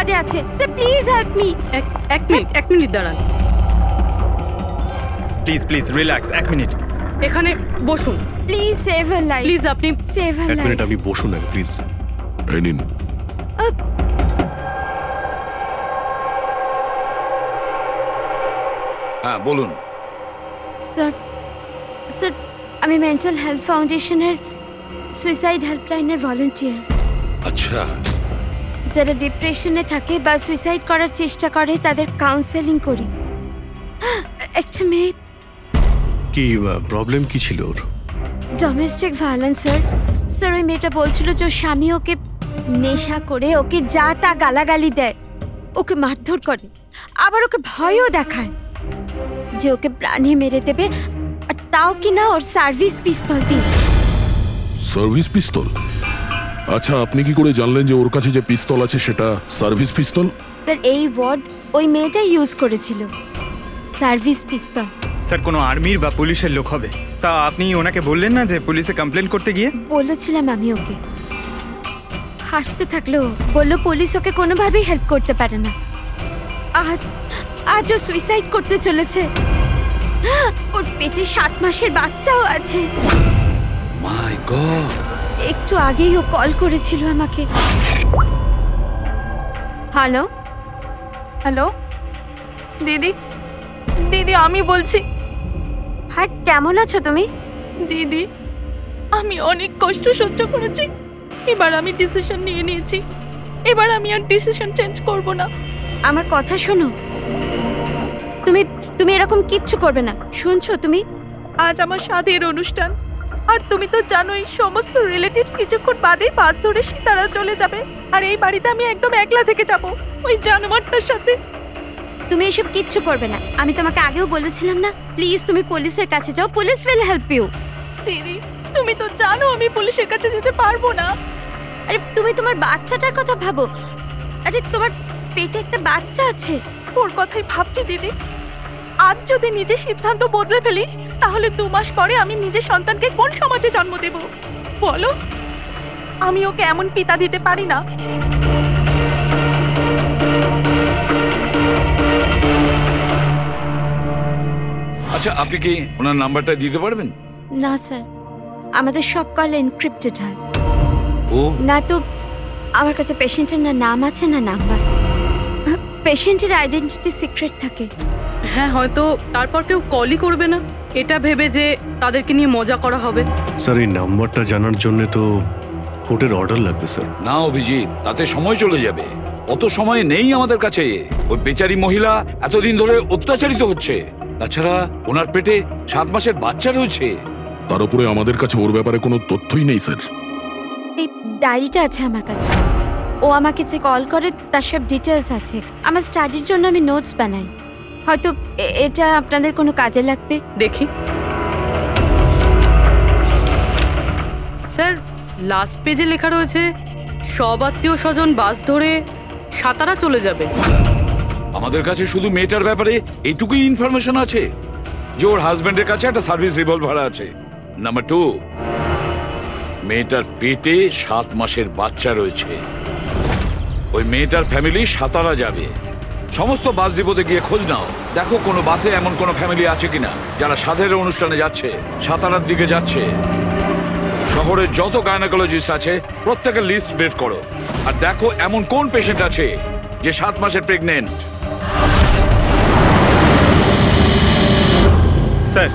বিপদে আছে। Sir please help me. এক মিনিট দাঁড়ান। Please relax, 1 minute. এখানে বসুন। Please save her life. Please আপনি সেভ হার লাইফ। 1 মিনিট আমি বসুন না প্লিজ। এই নিন। হ্যাঁ বলুন। স্যার আমি মেন্টাল হেলথ ফাউন্ডেশনের সুইসাইড হেল্পলাইনের ভলান্টিয়ার। আচ্ছা, যারা ডিপ্রেশনে থাকে বা সুইসাইড করার চেষ্টা করে তাদের কাউন্সেলিং করি। একটা মেয়ে। কি প্রবলেম কি ছিল ওর? Domestic violence sir. ওই মেয়েটা বলছিল যে ওর স্বামী ওকে নেশা করে ওকে যা তা গালাগালি দেয়, ওকে মারধর করে, আবার ওকে ভয়ও দেখায় যে ওকে প্রাণে মেরে দেবে, আর তাও কিনা ওর সার্ভিস পিস্তল দিয়ে। সার্ভিস পিস্তল? আচ্ছা, আপনি কি করে জানলেন যে ওর কাছে যে পিস্তল আছে সেটা সার্ভিস পিস্তল? স্যার এই ওয়ার্ড ওই মেয়েটা ইউজ করেছিল, সার্ভিস পিস্তল। স্যার কোনো আর্মির বা পুলিশের লোক হবে। তা আপনি ওনাকে বললেন না যে পুলিশে কমপ্লেন করতে গিয়ে? বলেছিলাম আমি ওকে। হাসতে থাকলো, বললো পুলিশ ওকে কোনোভাবেই হেল্প করতে পারে না। আজ ও সুইসাইড করতে চলেছে। ওর পেটে 7 মাসের বাচ্চাও আছে। মাই গড। একটু আগেই ও কল করেছিল আমাকে। হ্যালো হ্যালো দিদি, আমি বলছি। হ্যাঁ, কেমন আছো তুমি? দিদি, আমি অনেক কষ্ট সহ্য করেছি। এবার আমি ডিসিশন নিয়েছি। এবার আমি আর ডিসিশন চেঞ্জ করব না। আমার কথা শোনো। তুমি এরকম কিচ্ছু করবে না, শুনছো তুমি? আজ আমার সাধের অনুষ্ঠান, আর তুমি তো জানোই সমস্ত রিলেটিভ কিছুক্ষণ বাদেই বাস ধরে সীতারা চলে যাবে, আর এই বাড়িতে আমি একদম একলা থেকে যাব ওই জানোয়ারটার সাথে। তুমি এসব কিচ্ছু করবে না, আমি তোমাকে আগেও বলেছিলাম না? প্লিজ তুমি পুলিশের কাছে যাও, পুলিশ উইল হেল্প ইউ। দিদি, তুমি তো জানো আমি পুলিশের কাছে যেতে পারবো না। আরে তুমি তোমার বাচ্চাটার কথা ভাবো। আরে তোমার পেটে একটা বাচ্চা আছে। ওর কথাই ভাবছি দিদি। আজ যদি নিজের সিদ্ধান্ত বদলে ফেলি, তাহলে 2 মাস পরে আমি নিজের সন্তানকে কোন সমাজে জন্ম দেব বলো? আমি ওকে এমন পিতা দিতে পারি না। আচ্ছা, আপনি কি ওনার নাম্বারটা দিতে পারবেন? না স্যার, আমাদের সব কল এনক্রিপ্টেড হয়। ও না তো আমার কাছে পেশেন্টের না নাম আছে না নাম্বার। পেশেন্টের আইডেন্টিটি সিক্রেট থাকে। হ্যাঁ, হয়তো তারপর কেউ কলই করবে না, এটা ভেবে যে তাদেরকে নিয়ে মজা করা হবে। স্যার এই নাম্বারটা জানার জন্য তো কোর্টের অর্ডার লাগবে স্যার। না অভিজিৎ, তাতে সময় চলে যাবে। অত সময় নেই আমাদের কাছে। ওই বেচারি মহিলা এতদিন ধরে অত্যাচারিত হচ্ছে। তাছাড়া ওনার পেটে 7 মাসের বাচ্চা রয়েছে। তার উপরে আমাদের কাছে ওর ব্যাপারে কোনো তথ্যই নেই স্যার। এই ডায়েরিটা আছে আমার কাছে। ও আমাকে যে কল করে তার সব ডিটেলস আছে। আমার স্টাডির জন্য আমি নোটস বানাই। হয়তো এটা আপনাদের কোনো কাজে লাগবে। দেখি স্যার, লাস্ট পেজে লেখা রয়েছে সব আত্মীয় স্বজন বাস ধরে সাতারা চলে যাবে। আমাদের কাছে শুধু মেয়েটার ব্যাপারে এইটুকুই ইনফরমেশন আছে যে ওর হাজবেন্ডের কাছে একটা সার্ভিস রিভলভার আছে। নাম্বার 2, মেয়েটার পেটে 7 মাসের বাচ্চা রয়েছে। ওই মেয়েটার ফ্যামিলি সাতারা যাবে। সমস্ত বাস ডিপোতে গিয়ে খোঁজ নাও, দেখো কোনো বাসে এমন কোনো ফ্যামিলি আছে কিনা যারা সাধের অনুষ্ঠানে যাচ্ছে, সাতারার দিকে যাচ্ছে। শহরের যত গাইনোকোলজিস্ট আছে প্রত্যেকের লিস্ট বের করো, আর দেখো এমন কোন পেশেন্ট আছে যে 7 মাসের প্রেগনেন্ট। স্যার,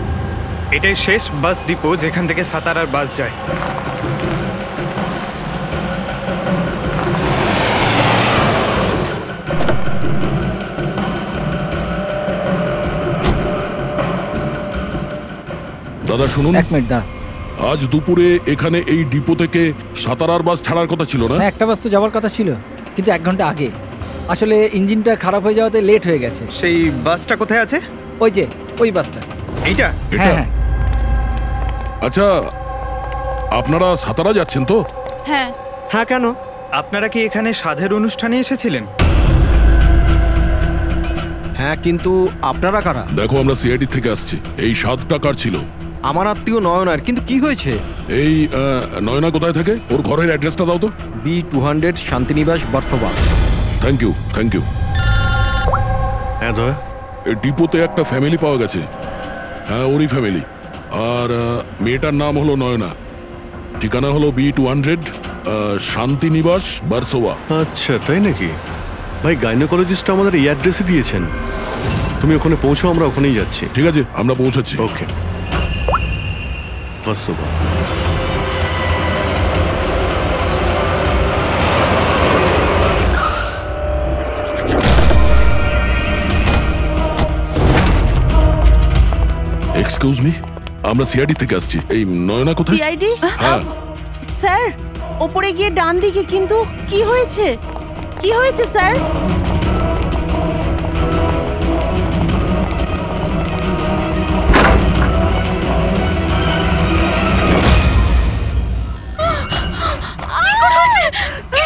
এটাই শেষ বাস ডিপো যেখান থেকে সাতারার বাস যায়। দাদা শুনুন। 1 মিনিট দাঁড়া। আজ দুপুরে এখানে এই ডিপো থেকে সাতারার বাস ছাড়ার কথা ছিল না? একটা বাস তো যাওয়ার কথা ছিল, কিন্তু 1 ঘন্টা আগে। আসলে ইঞ্জিনটা খারাপ হয়ে যাওয়াতে লেট হয়ে গেছে। সেই বাসটা কোথায় আছে? ওই যে ওই বাসটা। এইটা? হ্যাঁ হ্যাঁ। আচ্ছা, আপনারা সাতারা যাচ্ছেন তো? হ্যাঁ। হ্যাঁ, কেন? আপনারা কি এখানে সাধের অনুষ্ঠানে এসেছিলেন? হ্যাঁ, কিন্তু আপনারা কারা? দেখো, আমরা সিআইডি থেকে আসছি। এই 7 টাকার ছিল। আমার আত্মীয় নয়নার। কিন্তু কি হয়েছে? এই নয়না কোথায় থাকে? ওর ঘরের অ্যাড্রেসটা দাও তো। B200 Shantinibas, Versova. Thank you. Thank you. হ্যাঁ দয়া, এই ডিপোতে একটা ফ্যামিলি পাওয়া গেছে। হ্যাঁ, ওরই ফ্যামিলি। আর মেয়েটার নাম হলো নয়না, ঠিকানা হলো B200 শান্তিনিবাস, বারসোয়া। আচ্ছা তাই নাকি? ভাই গাইনোকোলজিস্ট আমাদের এই অ্যাড্রেসে দিয়েছেন, তুমি ওখানে পৌঁছো, আমরা ওখানেই যাচ্ছি। ঠিক আছে, আমরা পৌঁছাচ্ছি। ওকে। বারসোয়া। এক্সকিউজ মি, আমরা সিআইডি থেকে আসছি। এই নয়না কোথায়? সিআইডি? হ্যাঁ, স্যার ওপরে গিয়ে ডান দিকে। কিন্তু কি হয়েছে, কি হয়েছে স্যার?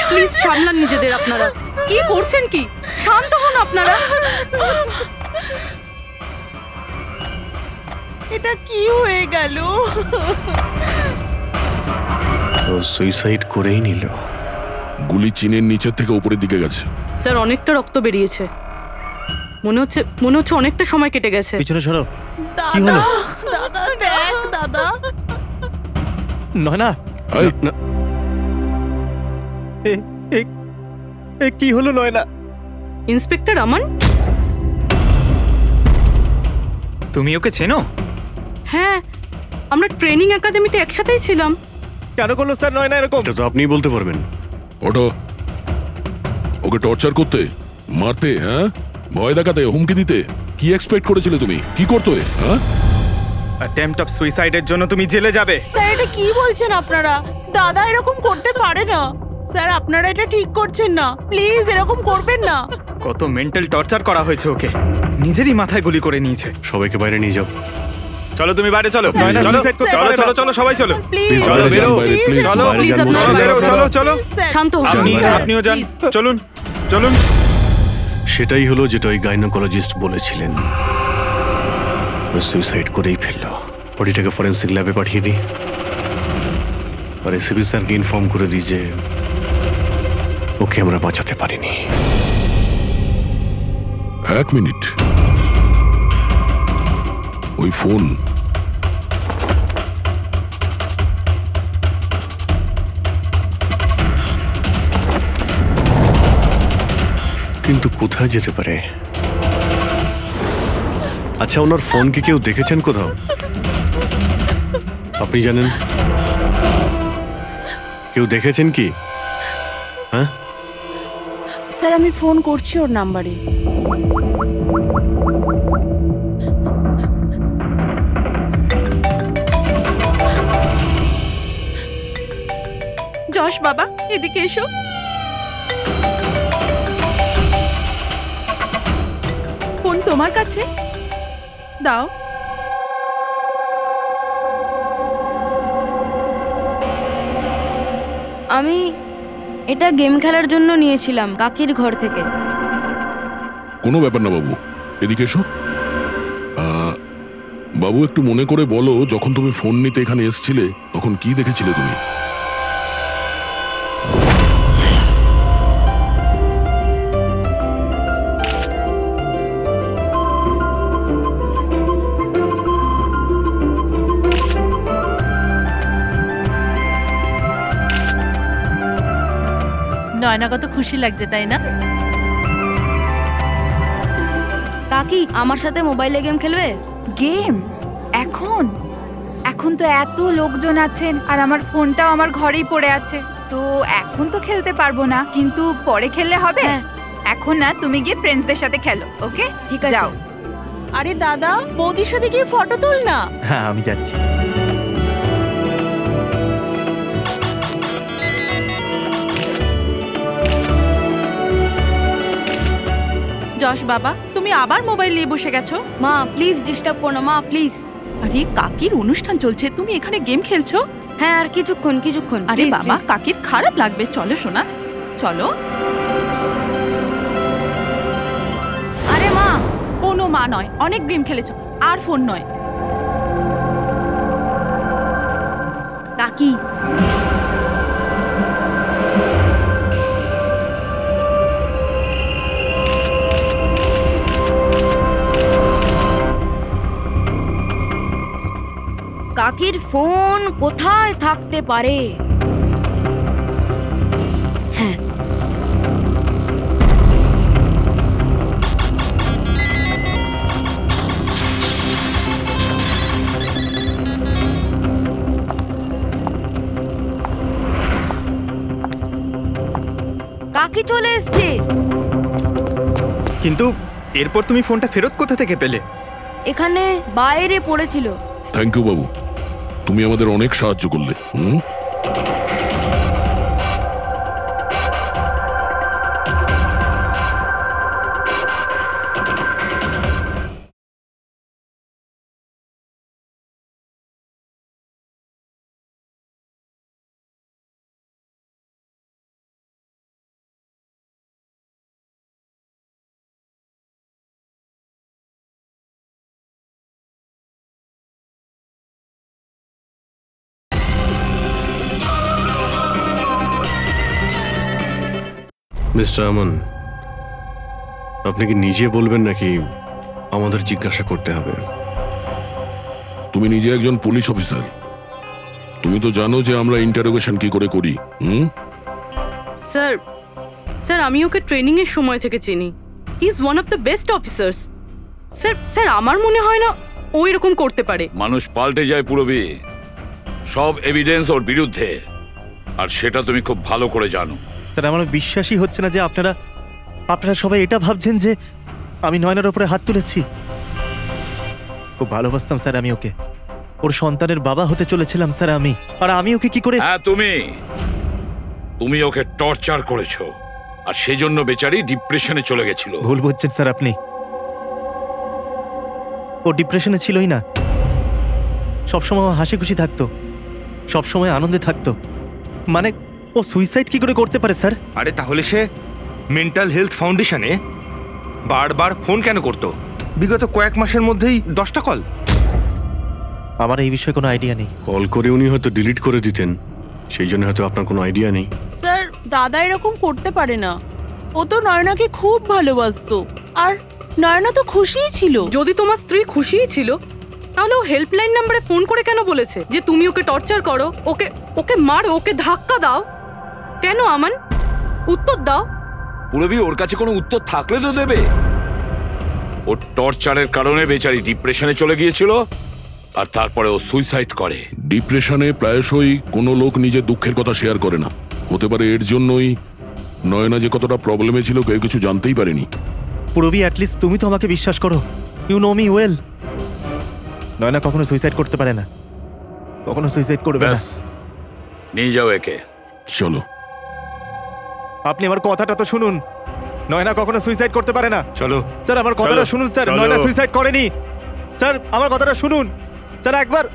প্লিজ সামলান নিজেদের। আপনারা কি করছেন? কি শান্ত হন আপনারা। এটা কি হয়ে গেল? ও সুইসাইড করেই নিল। গুলি চিনের নিচের থেকে উপরের দিকে গেছে। স্যার অনেকটা রক্ত বেরিয়েছে, মনে হচ্ছে অনেকটা সময় কেটে গেছে। পিছনে সরো। কি হলো? দাদা দেখ দাদা। নয়না, এই, কি হলো নয়না? ইন্সপেক্টর আমান? তুমি ওকে চেনো? হ্যাঁ, আমরা ট্রেনিং একাডেমিতে একসাথেই ছিলাম। কেন করলো স্যার নয়না এরকম? এটা তো আপনিই বলতে পারবেন। ওটো, ওকে টর্চার করতে, মারতে, হ্যাঁ, ভয় দেখাতে, হুমকি দিতে, কি এক্সপেক্ট করেছিলে তুমি? কি করতে? হ্যাঁ, অ্যাটেম্পট অফ সুইসাইডের জন্য তুমি জেলে যাবে। স্যার এটা কি বলছেন আপনারা? দাদা এরকম করতে পারে না। স্যার আপনারা এটা ঠিক করছেন না, প্লিজ এরকম করবেন না। কত মেন্টাল টর্চার করা হয়েছে ওকে, নিজেরই মাথায় গুলি করে নিয়েছে। সবাইকে বাইরে নিয়ে যাও। চলো তুমি বাইরে চলো। নয়না, চলো suicide করতে চলো পারে না। চলো চলো সবাই চলো। প্লিজ চলো বেরো, বাইরে, please, চলো বাইরে যান বলছি। চলো বেরো, চলো চলো। শান্ত হন। আপনিও যান, চলুন চলুন। সেটাই হলো যেটা ওই গাইনোকোলজিস্ট বলেছিলেন। ও সুইসাইড করেই ফেললো। বডিটাকে ফরেন্সিক ল্যাবে পাঠিয়ে দিই, আর এসিপি স্যারকে ইনফর্ম করে দিই যে ওকে আমরা বাঁচাতে পারিনি। এক মিনিট, ওই ফোন কিন্তু কোথায় যেতে পারে? আচ্ছা, ওনার ফোন কি কেউ দেখেছেন কোথাও? আপনি জানেন? কেউ দেখেছেন কি? হ্যাঁ স্যার আমি ফোন করছি ওর নাম্বারে। যশ বাবা এদিকে এসো। ফোন তোমার কাছে দাও। আমি এটা গেম খেলার জন্য নিয়েছিলাম কাকির ঘর থেকে। কোনো ব্যাপার না বাবু, এদিকে এসো। বাবু একটু মনে করে বলো, যখন তুমি ফোন নিতে এখানে এসেছিলে তখন কি দেখেছিলে তুমি? নয়না কত খুশি লাগছে তাই না? কাকি আমার সাথে মোবাইলে গেম খেলবে? গেম? এখন এখন তো এত লোকজন আছেন, আর আমার ফোনটাও আমার ঘরেই পড়ে আছে, তো এখন তো খেলতে পারবো না, কিন্তু পরে খেললে হবে। হ্যাঁ। এখন না, তুমি গিয়ে ফ্রেন্ডসদের সাথে খেলো, ওকে? ঠিক আছে। যাও। আরে দাদা বৌদির সাথে গিয়ে ফটো তুল না। হ্যাঁ আমি যাচ্ছি। যশ বাবা তুমি আবার মোবাইল নিয়ে বসে গেছো? মা প্লিজ ডিস্টার্ব করো না মা, প্লিজ। আরে কাকির অনুষ্ঠান চলছে, তুমি এখানে গেম খেলছো? হ্যাঁ আর কিছুক্ষণ। আরে please, বাবা please। কাকির খারাপ লাগবে, চলো শোনা চলো। আরে মা। কোনো মা নয়, অনেক গেম খেলেছো, আর ফোন নয়। কাকি কাকির ফোন কোথায় থাকতে পারে? হ্যাঁ, কাকি চলে এসছে। কিন্তু এরপর তুমি ফোনটা ফেরত কোথা থেকে পেলে? এখানে বাইরে পড়েছিল। থ্যাংক ইউ বাবু, তুমি আমাদের অনেক সাহায্য করলে। মিস্টার আমান, আপনি কি নিজে বলবেন নাকি আমাদের জিজ্ঞাসা করতে হবে? তুমি নিজে একজন পুলিশ অফিসার, তুমি তো জানো যে আমরা ইন্টারোগেশন কি করে করি। স্যার স্যার আমি ওকে ট্রেনিং এর সময় থেকে চিনি। He is one of the best officers. Sir sir আমার মনে হয় না ও এরকম করতে পারে। মানুষ পাল্টে যায় পুরবি, সব এভিডেন্স ওর বিরুদ্ধে, আর সেটা তুমি খুব ভালো করে জানো। স্যার আমার বিশ্বাসই হচ্ছে না যে আপনারা সবাই এটা ভাবছেন যে আমি নয়নার উপরে হাত তুলেছি। খুব ভালোবাসতাম স্যার আমি ওকে, ওর সন্তানের বাবা হতে চলেছিলাম স্যার আমি, আর আমি ওকে কি করে। হ্যাঁ, তুমি ওকে টর্চার করেছো, আর সেই জন্য বেচারি ডিপ্রেশনে চলে গেছিল। ভুল বুঝছেন স্যার আপনি, ও ডিপ্রেশনে ছিলই না, সবসময় হাসি খুশি থাকতো, সবসময় আনন্দে থাকতো। মানে ও সুইসাইড কি করে করতে পারে স্যার? আরে তাহলে সে মেন্টাল হেলথ ফাউন্ডেশনে বারবার ফোন কেন করতো? বিগত কয়েক মাসের মধ্যেই 10টা কল। আমার এই বিষয়ে কোনো আইডিয়া নেই। কল করে উনি হয়তো ডিলিট করে দিতেন, সেই জন্য হয়তো আপনার কোনো আইডিয়া নেই। স্যার দাদা এরকম করতে পারে না, ও তো নয়নাকে খুব ভালোবাসতো, আর নয়না তো খুশিই ছিল। যদি তোমার স্ত্রী খুশিই ছিল তাহলে ও হেল্পলাইন নম্বরে ফোন করে কেন বলেছে যে তুমি ওকে টর্চার করো, ওকে মারো, ওকে ধাক্কা দাও? কেন আমান, উত্তর দাও। পুরবি ওর কাছে কোনো উত্তর থাকলে তো দেবে। ওর টর্চারের কারণে বেচারি ডিপ্রেশনে চলে গিয়েছিল, আর তারপরে ও সুইসাইড করে। ডিপ্রেশনে প্রায়শই কোনো লোক নিজের দুঃখের কথা শেয়ার করে না, হতে পারে এর জন্যই নয়না যে কতটা প্রবলেমে ছিল কেউ কিছু জানতেই পারেনি। পুরবি অ্যাটলিস্ট তুমি তো আমাকে বিশ্বাস করো, you know me well. Nayana কখনো সুইসাইড করতে পারে না, কখনো সুইসাইড করবে না। নিয়ে যাও একে। চলো। আপনি আমার কথাটা তো শুনুন, নয়না কখনো সুইসাইড করতে পারে না। চলো স্যার আমার কথাটা শুনুন স্যার, নয়না সুইসাইড করেনি স্যার, আমার কথাটা শুনুন স্যার একবার।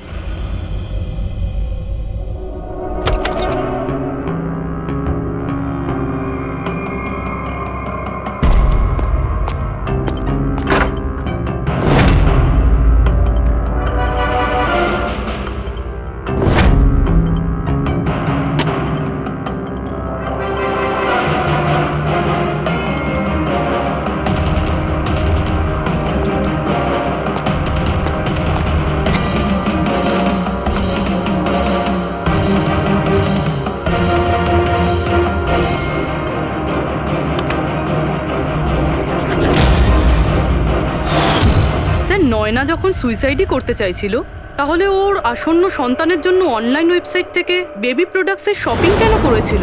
নয়না যখন সুইসাইডই করতে চাইছিল, তাহলে ওর আসন্ন সন্তানের জন্য অনলাইন ওয়েবসাইট থেকে বেবি প্রোডাক্টসের শপিং কেন করেছিল?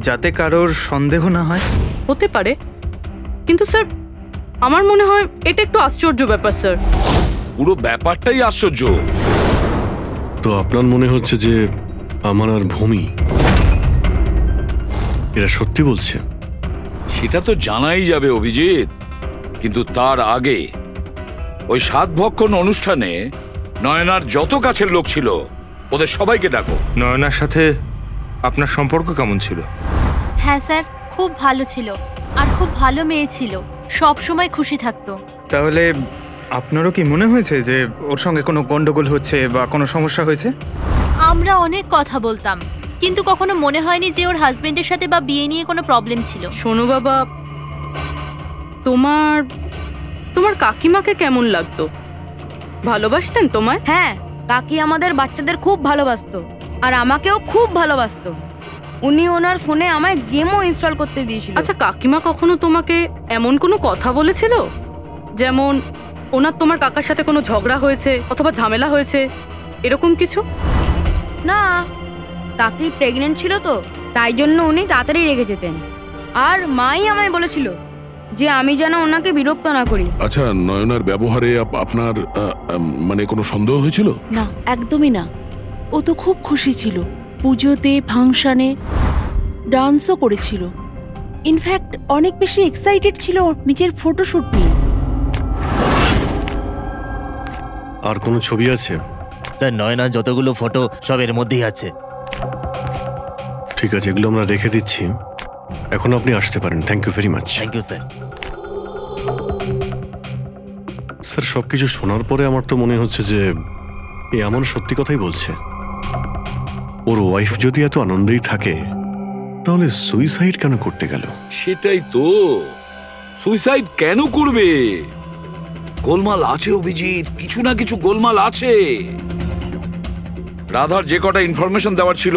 যাতে কারোর সন্দেহ না হয়। হতে পারে, কিন্তু স্যার আমার মনে হয় এটা একটু আশ্চর্য ব্যাপার স্যার। পুরো ব্যাপারটাই আশ্চর্য। তো আপনার মনে হচ্ছে যে আমার আর ভূমি এরা সত্যি বলছে? সেটা তো জানাই যাবে অভিজিৎ, কিন্তু তার আগে ওই 7 ভক্ষণ অনুষ্ঠানে নয়নার যত কাছের লোক ছিল ওদের সবাইকে ডাকো। নয়নার সাথে আপনার সম্পর্ক কেমন ছিল? হ্যাঁ স্যার, খুব ভালো ছিল, আর খুব ভালো মেয়ে ছিল, সব সময় খুশি থাকতো। তাহলে আপনারও কি মনে হয়েছে যে ওর সঙ্গে কোনো গন্ডগোল হচ্ছে বা কোনো সমস্যা হয়েছে? আমরা অনেক কথা বলতাম, কিন্তু কখনো মনে হয়নি যে ওর হাজবেন্ডের সাথে বা বিয়ে নিয়ে কোনো প্রবলেম ছিল। শোনো বাবা, তোমার কাকিমাকে কেমন লাগতো? ভালোবাসতেন তোমায়? হ্যাঁ, কাকি আমাদের বাচ্চাদের খুব ভালোবাসতো আর আমাকেও খুব ভালোবাসতো। উনি ওনার ফোনে আমায় গেমও ইনস্টল করতে দিয়েছিল। আচ্ছা, কাকিমা কখনো তোমাকে এমন কোনো কথা বলেছিল, যেমন ওনার তোমার কাকার সাথে কোনো ঝগড়া হয়েছে অথবা ঝামেলা হয়েছে, এরকম কিছু? না, কাকি প্রেগনেন্ট ছিল তো, তাই জন্য উনি তাড়াতাড়ি রেগে যেতেন। আর মাই আমায় বলেছিল যে আমি যেন ওনাকে বিরক্ত না করি। আচ্ছা, নয়নার ব্যবহারে আপনার মানে কোনো সন্দেহ হয়েছিল? না, একদমই না। ও তো খুব খুশি ছিল, পুজোতে ফাংশনে ডান্সও করেছিল। ইনফ্যাক্ট অনেক বেশি এক্সাইটেড ছিল নিজের ফটোশুট নিয়ে। আর কোনো ছবি আছে? স্যার, নয়না যতগুলো ফটো সব এর মধ্যেই আছে। ঠিক আছে, এগুলো আমরা রেখে দিচ্ছি। এখন আপনি আসতে পারেন। Thank you very much. Thank you sir. Sir, সবকিছু শোনার পরে আমার তো মনে হচ্ছে যে এ এমন সত্যি কথাই বলছে। ওর ওয়াইফ যদি এত আনন্দেই থাকে তাহলে সুইসাইড কেন করতে গেল? সেটাই তো, সুইসাইড কেন করবে? গোলমাল আছে অভিজিৎ, কিছু না কিছু গোলমাল আছে। রাধার যে কটা ইনফরমেশন দেওয়ার ছিল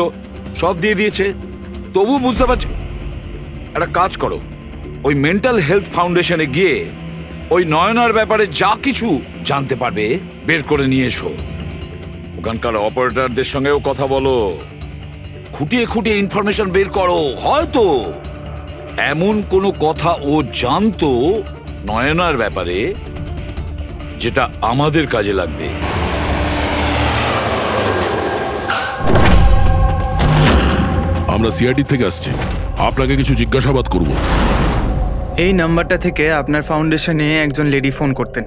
সব দিয়ে দিয়েছে, তবু বুঝতে পারছি। একটা কাজ করো, ওই মেন্টাল হেলথ ফাউন্ডেশনে গিয়ে ওই নয়নার ব্যাপারে যা কিছু জানতে পারবে বের করে নিয়ে এসো। ওখানকার অপারেটরদের সঙ্গেও কথা বলো, খুঁটিয়ে খুঁটিয়ে ইনফরমেশন বের করো। হয়তো এমন কোনো কথা ও জানতো নয়নার ব্যাপারে যেটা আমাদের কাজে লাগবে। আমরা সিআইডি থেকে আসছি, আপনাকে কিছু জিজ্ঞাসাবাদ করব। এই নাম্বারটা থেকে আপনার ফাউন্ডেশনে একজন লেডি ফোন করতেন,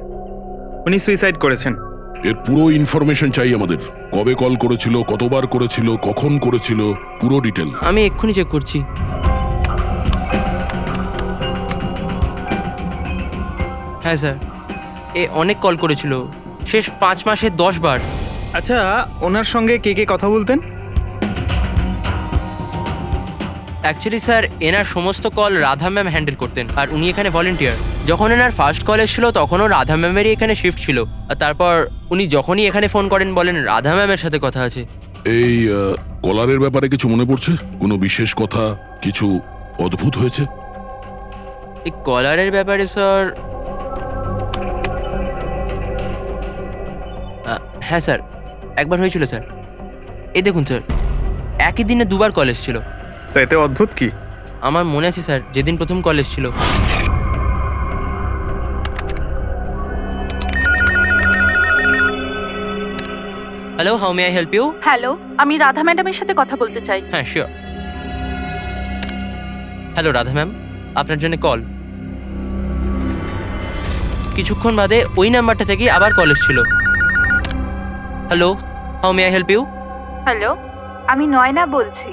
উনি সুইসাইড করেছেন। এর পুরো ইনফরমেশন চাই আমাদের। কবে কল করেছিল, কতবার করেছিল, কখন করেছিল, পুরো ডিটেল। আমি এক্ষুনি চেক করছি। হ্যাঁ স্যার, এ অনেক কল করেছিল, শেষ 5 মাসে 10 বার। আচ্ছা, ওনার সঙ্গে কে কে কথা বলতেন? অ্যাকচুয়ালি স্যার, এনার সমস্ত কল রাধা ম্যাম হ্যান্ডেল করতেন, আর উনি এখানে ভলেন্টিয়ার। যখন এনার ফার্স্ট কল এসেছিল তখনও রাধা ম্যামেরই এখানে শিফট ছিল, আর তারপর উনি যখনই এখানে ফোন করেন বলেন রাধা ম্যামের সাথে কথা আছে। এই কলারের ব্যাপারে কিছু মনে পড়ছে? কোনো বিশেষ কথা, কিছু অদ্ভুত হয়েছে? এই কলারের ব্যাপারে স্যার, হ্যাঁ স্যার, একবার হয়েছিল স্যার। এই দেখুন স্যার, একই দিনে 2বার কল এসেছিল। তো এতে অদ্ভুত কি? আমার মনে আছে স্যার, যেদিন প্রথম কল এসেছিল। Hello, how may I help you? Hello, আমি রাধা ম্যাডামের সাথে কথা বলতে চাই। হ্যাঁ, শিওর। হ্যালো রাধা ম্যাম, আপনার জন্য কল। কিছুক্ষণ বাদে ওই নাম্বারটা থেকে আবার কল এসেছিল। Hello, how may I help you? Hello, আমি নয়না বলছি।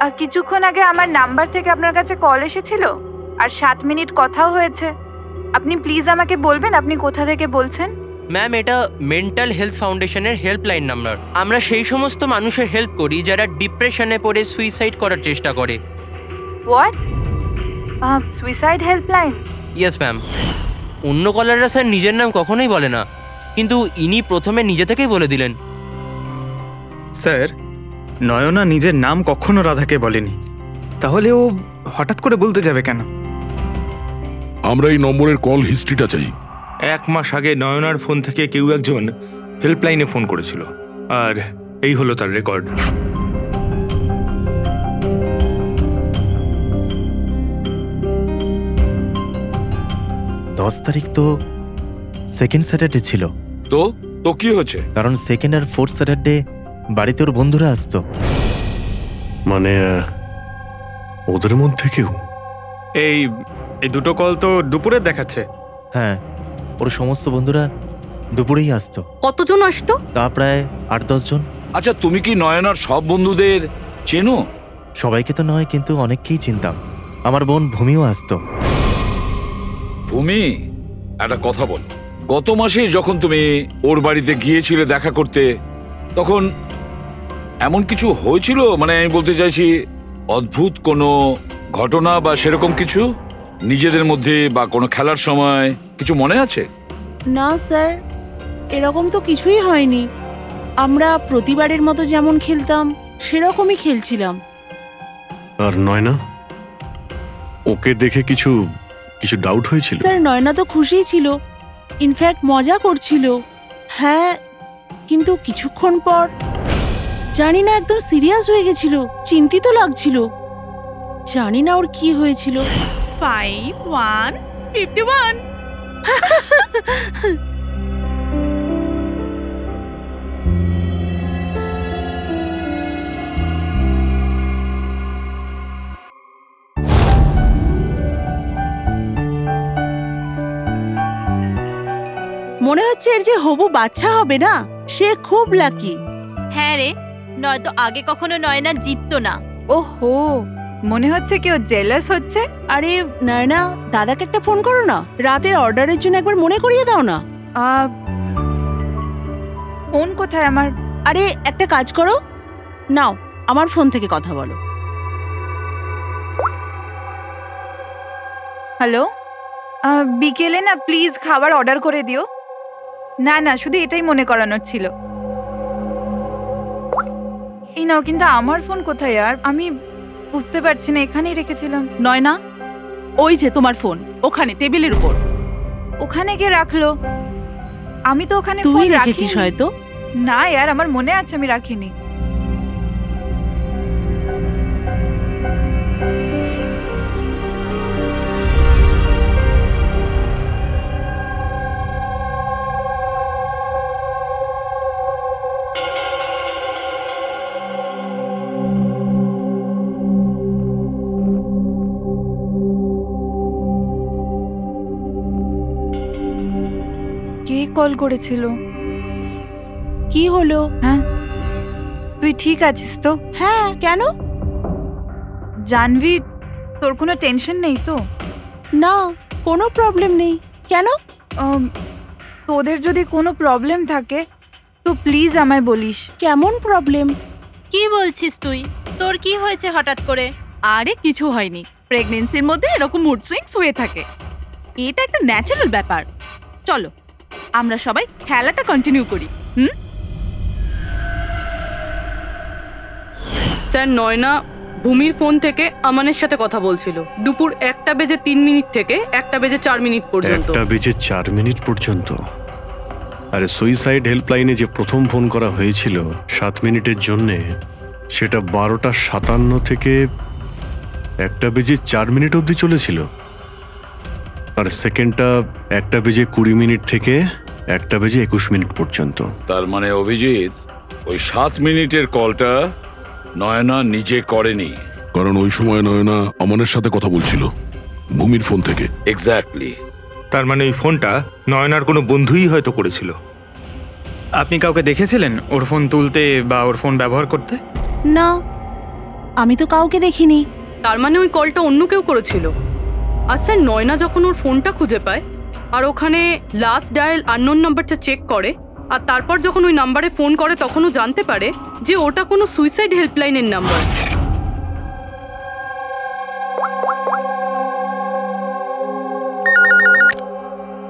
আর কিছুক্ষণ আগে আমার নাম্বার থেকে আপনার কাছে কল এসেছিল, আর 7 মিনিট কথাও হয়েছে। আপনি প্লিজ আমাকে বলবেন আপনি কোথা থেকে বলছেন? ম্যাম, এটা মেন্টাল হেলথ ফাউন্ডেশনের হেল্পলাইন নাম্বার। আমরা সেই সমস্ত মানুষের হেল্প করি যারা ডিপ্রেশনে পড়ে সুইসাইড করার চেষ্টা করে। What? Suicide helpline? Yes ma'am. অন্য কলাররা স্যার নিজের নাম কখনোই বলে না, কিন্তু ইনি প্রথমে নিজে থেকেই বলে দিলেন। স্যার, নয়না নিজের নাম কখনো রাধাকে বলেনি, তাহলে ও হঠাৎ করে বলতে যাবে কেন? আমরা এই নম্বরের কল হিস্ট্রিটা চাই। 1 মাস আগে নয়নার ফোন থেকে কেউ একজন হেল্পলাইনে ফোন করেছিল, আর এই হলো তার রেকর্ড। তারিখ তো সেকেন্ড স্যাটারডে ছিল। তো তো কি হচ্ছে? কারণ সেকেন্ড আর 4th স্যাটারডে বাড়িতে ওর বন্ধুরা আসতো। মানে ওদের মধ্যে কেউ? এই দুটো কল তো দুপুরে দেখাচ্ছে। হ্যাঁ, ওর সমস্ত বন্ধুরা দুপুরেই আসতো। কতজন আসতো? তা প্রায় 8-10 জন। আচ্ছা, তুমি কি নয়নার সব বন্ধুদের চেনো? সবাইকে তো নয়, কিন্তু অনেককেই চিনতাম। আমার বোন ভূমিও আসতো। ভূমি, একটা কথা বল। গত মাসে যখন তুমি ওর বাড়িতে গিয়েছিলে দেখা করতে, তখন এমন কিছু হয়েছিল? মানে আমি বলতে চাইছি, অদ্ভুত কোনো ঘটনা বা সেরকম কিছু নিজেদের মধ্যে, বা কোনো খেলার সময় কিছু মনে আছে? না স্যার, এরকম তো কিছুই হয়নি। আমরা প্রতিবারের মতো যেমন খেলতাম সেরকমই খেলছিলাম। আর নয়না, ওকে দেখে কিছু কিছু ডাউট হয়েছিল? স্যার নয়না তো খুশিই ছিল, ইনফ্যাক্ট মজা করছিল। হ্যাঁ, কিন্তু কিছুক্ষণ পর জানি না একদম সিরিয়াস হয়ে গেছিল, চিন্তিত লাগছিল। জানি না ওর কি হয়েছিল। 5151 মনে হচ্ছে এর যে হবু বাচ্চা হবে না, সে খুব লাকি। হ্যাঁ রে, নয়তো আগে কখনো নয়না জিততো না। ওহো, মনে হচ্ছে কেউ জেলাস হচ্ছে। আরে নয়না, দাদাকে একটা ফোন করো না, রাতের অর্ডারের জন্য একবার মনে করিয়ে দাও না। ফোন কোথায় আমার? আরে একটা কাজ করো, নাও আমার ফোন থেকে কথা বলো। হ্যালো, বিকেলে না প্লিজ খাবার অর্ডার করে দিও। না না, শুধু এটাই মনে করানোর ছিল। এই নাও, কিন্তু আমার ফোন কোথায়? আর আমি বুঝতে পারছি না, এখানেই রেখেছিলাম। নয়না, ওই যে তোমার ফোন ওখানে টেবিলের উপর। ওখানে কে রাখলো? আমি তো ওখানে তুই ফোন রেখেছিস রাখিনি। হয়তো। না यार, আমার মনে আছে আমি রাখিনি। কে কল করেছিল? কি হলো? হ্যাঁ, তুই ঠিক আছিস তো? হ্যাঁ, কেন? জানভি, তোর কোনো টেনশন নেই তো? না, কোনো প্রবলেম নেই। কেন? তোদের যদি কোনো প্রবলেম থাকে তো প্লিজ আমায় বলিস। কেমন প্রবলেম? কি বলছিস তুই? তোর কি হয়েছে হঠাৎ করে? আরে কিছু হয়নি, প্রেগন্যান্সির মধ্যে এরকম মুড সুইংস হয়ে থাকে, এটা একটা ন্যাচারাল ব্যাপার। চলো আমরা সবাই খেলাটা কন্টিনিউ করি। স্যার, নয়না ভূমির ফোন থেকে আমানের সাথে কথা বলছিল দুপুর 1:03 থেকে 1:04 পর্যন্ত। 1:04 পর্যন্ত? আরে সুইসাইড হেল্পলাইনে যে প্রথম ফোন করা হয়েছিল 7 মিনিটের জন্যে, সেটা 12:57 থেকে 1:04 অবধি চলেছিল। আর সেকেন্ডটা 1:20 থেকে 1:21 পর্যন্ত। তার মানে অভিজিৎ, ওই 7 মিনিটের কলটা নয়না নিজে করেনি। কারণ ওই সময় নয়না আমানের সাথে কথা বলছিল ভূমির ফোন থেকে। এক্স্যাক্টলি। তার মানে ওই ফোনটা নয়নার কোনো বন্ধুই হয়তো করেছিল। আপনি কাউকে দেখেছিলেন ওর ফোন তুলতে বা ওর ফোন ব্যবহার করতে? না, আমি তো কাউকে দেখিনি। তার মানে ওই কলটা অন্য কেউ করেছিল। আর স্যার, নয়না যখন ওর ফোনটা খুঁজে পায় আর ওখানে লাস্ট ডায়াল আননোন নাম্বারটা চেক করে, আর তারপর যখন ওই নাম্বারে ফোন করে তখন ও জানতে পারে যে ওটা কোনো সুইসাইড হেল্পলাইনের number.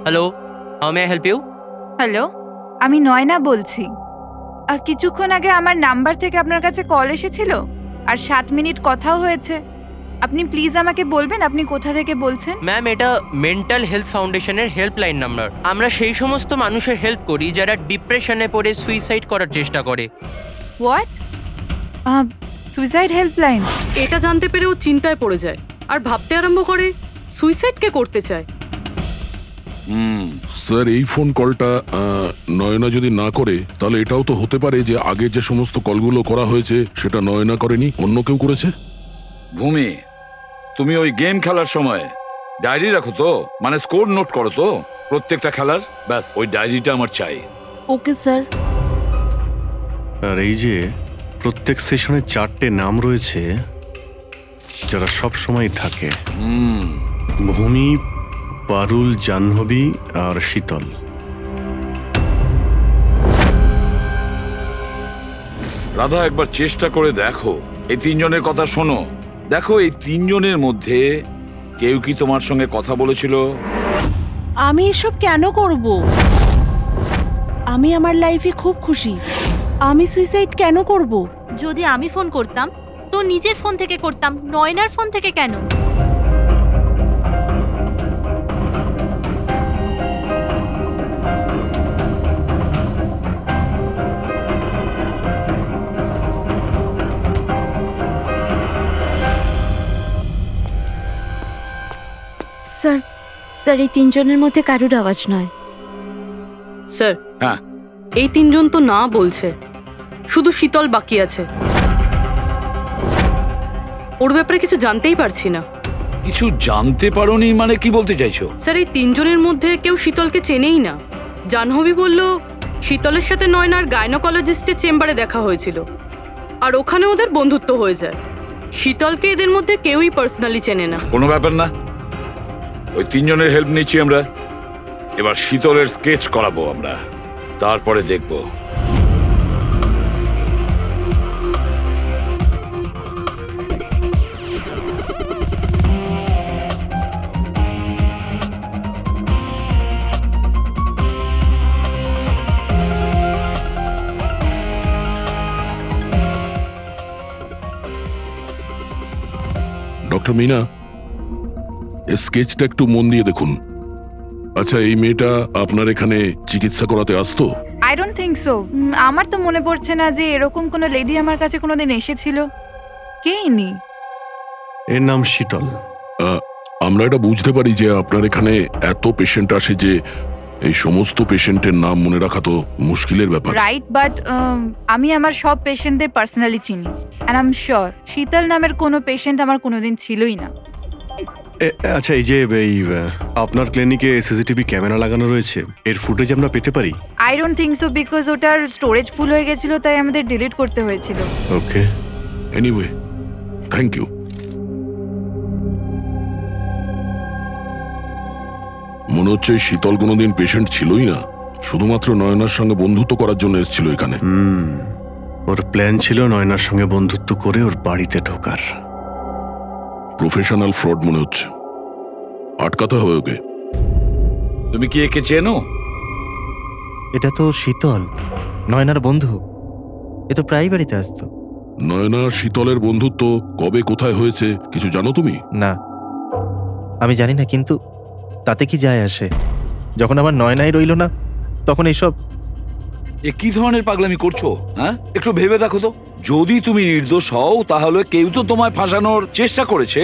Hello, how may I help you? Hello, আমি নয়না বলছি। আর কিছুক্ষণ আগে আমার নাম্বার থেকে আপনার কাছে কল এসেছিল আর 7 মিনিট কথাও হয়েছে। আপনি প্লিজ আমাকে বলবেন আপনি কোথা থেকে বলছেন? ম্যাম, এটা মেন্টাল হেলথ ফাউন্ডেশনের হেল্পলাইন নাম্বার। আমরা সেই সমস্ত মানুষের হেল্প করি যারা ডিপ্রেশনে পড়ে সুইসাইড করার চেষ্টা করে। হোয়াট? Suicide helpline? এটা জানতে পেরে ও চিন্তায় পড়ে যায় আর ভাবতে আরম্ভ করে সুইসাইড কে করতে চায়। স্যার, এই ফোন কলটা নয়না যদি না করে, তাহলে এটাও তো হতে পারে যে আগে যে সমস্ত কলগুলো করা হয়েছে সেটা নয়না করেনি, অন্য কেউ করেছে। ভূমি, তুমি ওই গেম খেলার সময় ডায়েরি রাখো তো? মানে স্কোর নোট করো তো প্রত্যেকটা খেলার? ব্যাস, ওই ডায়েরিটা আমার চাই। Okay sir. আর এই যে প্রত্যেক সেশনে 4টে নাম রয়েছে যারা সব সময় থাকে। ভূমি, পারুল, জাহ্নবী আর শীতল। রাধা, একবার চেষ্টা করে দেখো, এই 3 জনের কথা শোনো। দেখো, এই 3 জনের মধ্যে কেউ কি তোমার সঙ্গে কথা বলেছিল? আমি এসব কেন করব? আমি আমার লাইফে খুব খুশি। আমি সুইসাইড কেন করব? যদি আমি ফোন করতাম তো নিজের ফোন থেকে করতাম, নয়নার ফোন থেকে কেন? স্যার স্যার এই তিনজনের মধ্যে কারুর আওয়াজ নয়। স্যার হ্যাঁ, এই তিনজন তো না বলছে, শুধু শীতল বাকি আছে। ওর ব্যাপারে কিছু জানতেই পারছি না। কিছু জানতে পারোনি মানে কি বলতে চাইছো? স্যার এই তিনজনের মধ্যে কেউ শীতলকে চেনেই না। জাহ্নবী বলল শীতলের সাথে নয়নার গাইনোকোলজিস্টের চেম্বারে দেখা হয়েছিল, আর ওখানে ওদের বন্ধুত্ব হয়ে যায়। শীতলকে এদের মধ্যে কেউই পার্সোনালি চেনে না। কোনো ব্যাপার না, ওই তিনজনের হেল্প নিচ্ছি আমরা। এবার শীতলের স্কেচ করাবো আমরা, তারপরে দেখব। ডক্টর মিনা, এই স্কেচটা একটু মন দিয়ে দেখুন। আচ্ছা, এই মেয়েটা আপনার এখানে চিকিৎসা করাতে আসতো? I don't think so. আমার তো মনে পড়ছে না যে এরকম কোনো লেডি আমার কাছে কোনোদিন এসেছিল। কে ইনি? এর নাম শীতল। আমরা এটা বুঝতে পারি যে আপনার এখানে এত পেশেন্ট আসে যে এই সমস্ত পেশেন্টের নাম মনে রাখা তো মুশকিলের ব্যাপার। রাইট, বাট আমি আমার সব পেশেন্টদের পার্সোনালি চিনি, অ্যান্ড আই এম শিওর শীতল নামের কোনো পেশেন্ট আমার কোনোদিন ছিলই না। আচ্ছা, এই যে আপনার ক্লিনিকে সিসিটিভি ক্যামেরা লাগানো রয়েছে, এর ফুটেজ আমরা পেতে পারি? I don't think so, because ওটার স্টোরেজ ফুল হয়ে গেছিল, তাই আমাদের ডিলিট করতে হয়েছিল। ওকে, এনিওয়ে, থ্যাংক ইউ। মনে হচ্ছে শীতল কোনোদিন পেশেন্ট ছিলই না, শুধুমাত্র নয়নার সঙ্গে বন্ধুত্ব করার জন্য এসেছিল এখানে। ওর প্ল্যান ছিল নয়নার সঙ্গে বন্ধুত্ব করে ওর বাড়িতে ঢোকার। প্রফেশনাল ফ্রড মনে হচ্ছে, আটকাতে হবে ওকে। তুমি কি একে চেনো? এটা তো শীতল, নয়নার বন্ধু। এ তো প্রায় বাড়িতে আসতো। নয়না শীতলের বন্ধুত্ব কবে কোথায় হয়েছে কিছু জানো তুমি? না, আমি জানি না, কিন্তু তাতে কি যায় আসে? যখন আমার নয়নাই রইল না, তখন এইসব এ কি ধরনের পাগলামি করছো? হ্যাঁ, একটু ভেবে দেখো তো। যদি তুমি নির্দোষ হও তাহলে কেউ তো তোমায় ফাঁসানোর চেষ্টা করেছে।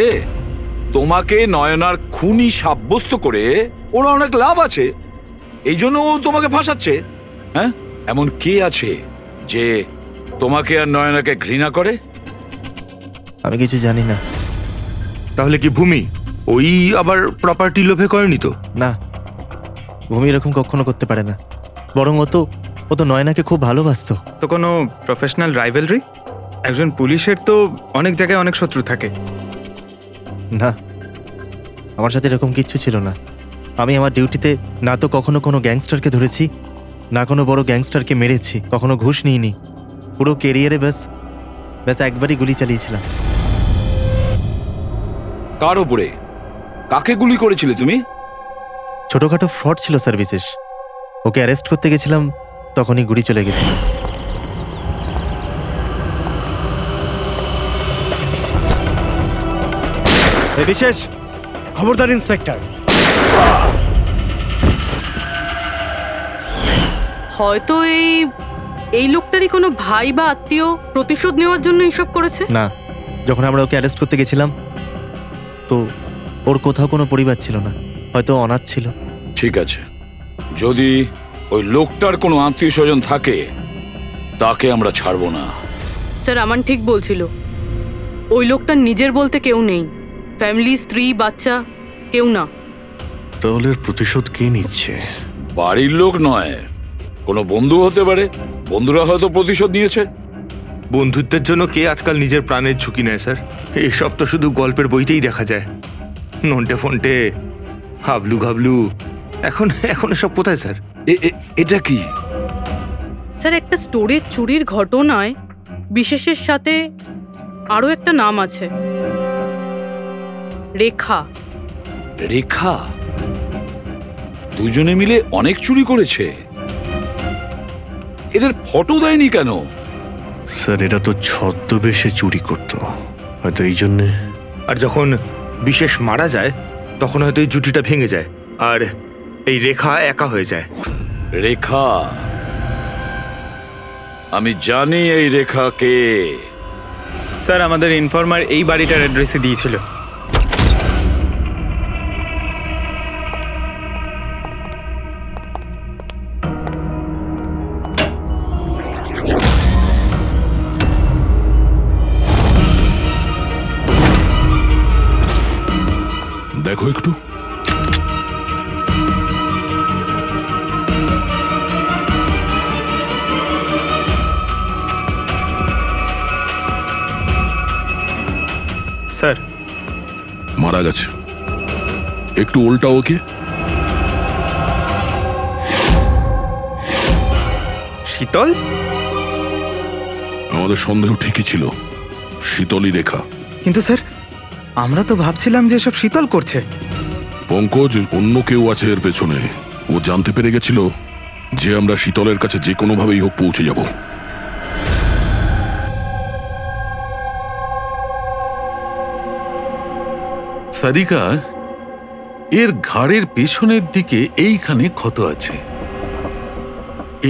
তোমাকে নয়নার খুনি সাব্যস্ত করে ওর অনেক লাভ আছে, এই জন্য ও তোমাকে ফাঁসাচ্ছে। হ্যাঁ, এমন কে আছে যে তোমাকে আর নয়নাকে ঘৃণা করে? আমি কিছু জানি না। তাহলে কি ভূমি ওই আবার প্রপার্টি লোভে করেনি তো? না, ভূমি এরকম কখনো করতে পারে না। বরং ও তো নয়নাকে খুব ভালোবাসতো। তো কোনো প্রফেশনাল রাইভেলরি? একজন পুলিশের তো অনেক জায়গায় অনেক শত্রু থাকে। না, আমার সাথে এরকম কিচ্ছু ছিল না। আমি আমার ডিউটিতে না তো কখনো কোনো গ্যাংস্টারকে ধরেছি, না কোনো বড় গ্যাংস্টারকে মেরেছি, কখনো ঘুষ নিইনি। পুরো কেরিয়ারে ব্যাস একবারই গুলি চালিয়েছিলাম। কার উপরে? কাকে গুলি করেছিলে তুমি? ছোটখাটো ফ্রড ছিল স্যার, বিশেষ। ওকে অ্যারেস্ট করতে গেছিলাম, তখনই গুলি চলে গেছিল। বিশেষ খবরদার ইন্সপেক্টর। হয়তো এই লোকটারই কোনো ভাই বা আত্মীয় প্রতিশোধ নেওয়ার জন্য এসব করেছে। না, যখন আমরা ওকে অ্যারেস্ট করতে গেছিলাম তো ওর কোথাও কোনো পরিবার ছিল না, হয়তো অনাথ ছিল। ঠিক আছে, যদি ওই লোকটার কোনো আত্মীয় স্বজন থাকে তাকে আমরা ছাড়বো না। স্যার আমান ঠিক বলছিল, ওই লোকটার নিজের বলতে কেউ নেই, ফ্যামিলি, স্ত্রী, বাচ্চা কেউ না। তাহলে প্রতিশোধ কে নিচ্ছে? বাড়ির লোক নয়, কোনো বন্ধু হতে পারে। বন্ধুরা হয়তো প্রতিশোধ নিয়েছে। বন্ধুত্বের জন্য কে আজকাল নিজের প্রাণের ঝুঁকি নেয় স্যার? এসব তো শুধু গল্পের বইতেই দেখা যায়। নন্টে ফন্টে, হাবলু ঘাবলু, এখন এসব কোথায় স্যার? এটা কি স্যার? একটা স্টোরেজ চুরির ঘটনায় বিশেষের সাথে আরো একটা নাম আছে, রেখা। রেখা? দুজনে মিলে অনেক চুরি করেছে। এদের ফটো দেয়নি কেন? স্যার এটা তো ছদ্মবেশে চুরি করতো, হয়তো এই জন্যে। আর যখন বিশেষ মারা যায় তখন হয়তো এই জুটিটা ভেঙে যায় আর এই রেখা একা হয়ে যায়। রেখা? আমি জানি এই রেখা কে। স্যার আমাদের ইনফর্মার এই বাড়িটার অ্যাড্রেসে দিয়েছিল। দেখো একটু। স্যার মারা গেছে। একটু উল্টা ওকে। শীতল? আমাদের সন্দেহ ঠিকই ছিল, শীতলই রেখা। কিন্তু স্যার আমরা তো ভাবছিলাম যে এসব শীতল করছে। পঙ্কজ, অন্য কেউ আছে এর পেছনে। ও জানতে পেরে গেছিল যে আমরা শীতলের কাছে যে কোনো ভাবেই হোক পৌঁছে যাব। সারিকা, এর ঘাড়ের পেছনের দিকে এইখানে ক্ষত আছে।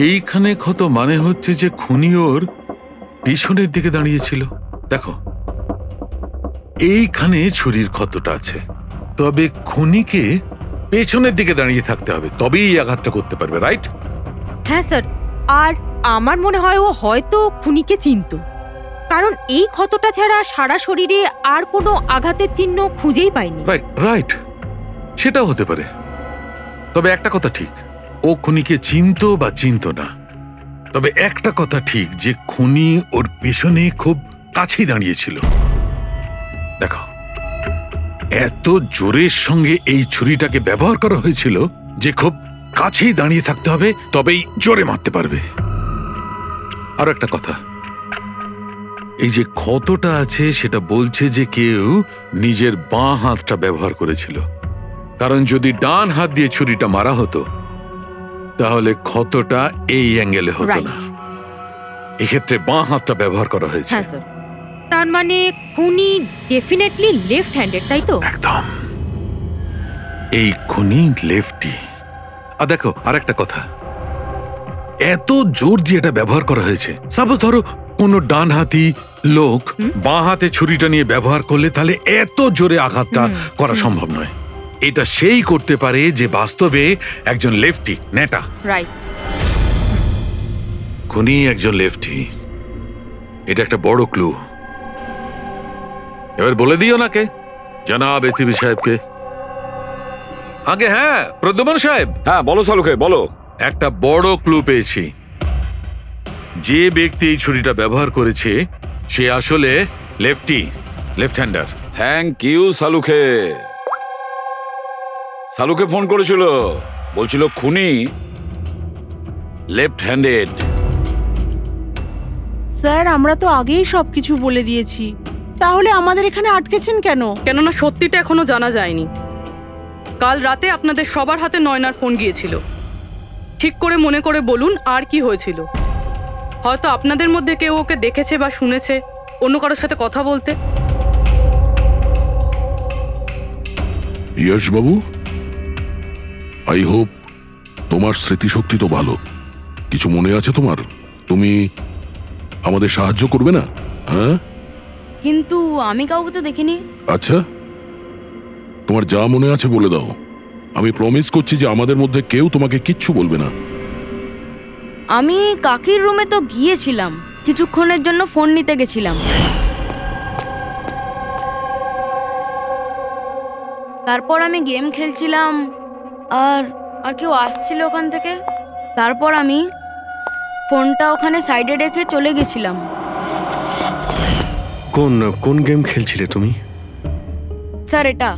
এইখানে ক্ষত মানে হচ্ছে যে খুনি ওর পেছনের দিকে দাঁড়িয়েছিল। দেখো, এইখানে ছুরির ক্ষতটা আছে। তবে খুনিকে পেছনের দিকে দাঁড়িয়ে থাকতে হবে, তবেই এই আঘাতটা করতে পারবে, রাইট? হ্যাঁ স্যার, আর আমার মনে হয় ও হয়তো খুনিকে চিনতো, কারণ এই ক্ষতটা ছাড়া সারা শরীরে আর কোনো আঘাতের চিহ্ন খুঁজেই পাইনি। রাইট রাইট, সেটাও হতে পারে। তবে একটা কথা ঠিক, ও খুনিকে চিনতো বা চিনতো না, তবে একটা কথা ঠিক যে খুনি ওর পেছনে খুব কাছেই দাঁড়িয়েছিল। দেখো, এত জোরের সঙ্গে এই ছুরিটাকে ব্যবহার করা হয়েছিল যে খুব কাছেই দাঁড়িয়ে থাকতে হবে, তবেই জোরে মারতে পারবে। আর একটা কথা, এই যে ক্ষতটা আছে সেটা বলছে যে কেউ নিজের বাঁ হাতটা ব্যবহার করেছিল, কারণ যদি ডান হাত দিয়ে ছুরিটা মারা হতো তাহলে ক্ষতটা এই অ্যাঙ্গেলে হতো না। এক্ষেত্রে বাঁ হাতটা ব্যবহার করা হয়েছে। হ্যাঁ স্যার, তার মানে খুনি ডেফিনেটলি লেফট হ্যান্ডেড, তাই তো? একদম, এই খুনি লেফটি। আর দেখো, আর একটা কথা, এত জোর দিয়ে এটা ব্যবহার করা হয়েছে। সাপোজ ধরো কোনো ডান হাতি লোক বাঁ হাতে ছুরিটা নিয়ে ব্যবহার করলে তাহলে এত জোরে আঘাতটা করা সম্ভব নয়। এটা সেই করতে পারে যে বাস্তবে একজন লেফটি, নেটা। রাইট, খুনি একজন লেফটি। এটা একটা বড় ক্লু। এবার বলে দিও নাকে জনাব এসিপি সাহেবকে। আগে হ্যাঁ, প্রদ্যুম্ন সাহেব। হ্যাঁ বলো সালুকে, বলো। একটা বড় ক্লু পেয়েছি। যে ব্যক্তি এই ছুরিটা ব্যবহার করেছে সে আসলে lefty, left hander. Thank you সালুকে। সালুকে ফোন করেছিল, বলছিল খুনি লেফট হ্যান্ডেড। স্যার আমরা তো আগেই সবকিছু বলে দিয়েছি, তাহলে আমাদের এখানে আটকেছেন কেন? কেননা সত্যিটা এখনো জানা যায়নি। কাল রাতে আপনাদের সবার হাতে নয়নার ফোন গিয়েছিল। ঠিক করে মনে করে বলুন আর কি হয়েছিল। হয়তো আপনাদের মধ্যে কেউ ওকে দেখেছে বা শুনেছে অন্য কারোর সাথে কথা বলতে। ইয়শ বাবু, আই হোপ তোমার স্মৃতিশক্তি তো ভালো। কিছু মনে আছে তোমার? তুমি আমাদের সাহায্য করবে না? হ্যাঁ, কিন্তু আমি কাউকে তো দেখিনি। আচ্ছা, তোমার যা মনে আছে বলে দাও। আমি প্রমিস করছি যে আমাদের মধ্যে কেউ তোমাকে কিচ্ছু বলবে না। আমি কাকির রুমে তো গিয়েছিলাম, কিছুক্ষণের জন্য ফোন নিতে গেছিলাম। তারপর আমি গেম খেলছিলাম আর আর কেউ আসছিল ওখান থেকে। তারপর আমি ফোনটা ওখানে সাইডে রেখে চলে গেছিলাম। কোন কোন গেম খেলছিলে তুমি? স্যার এটা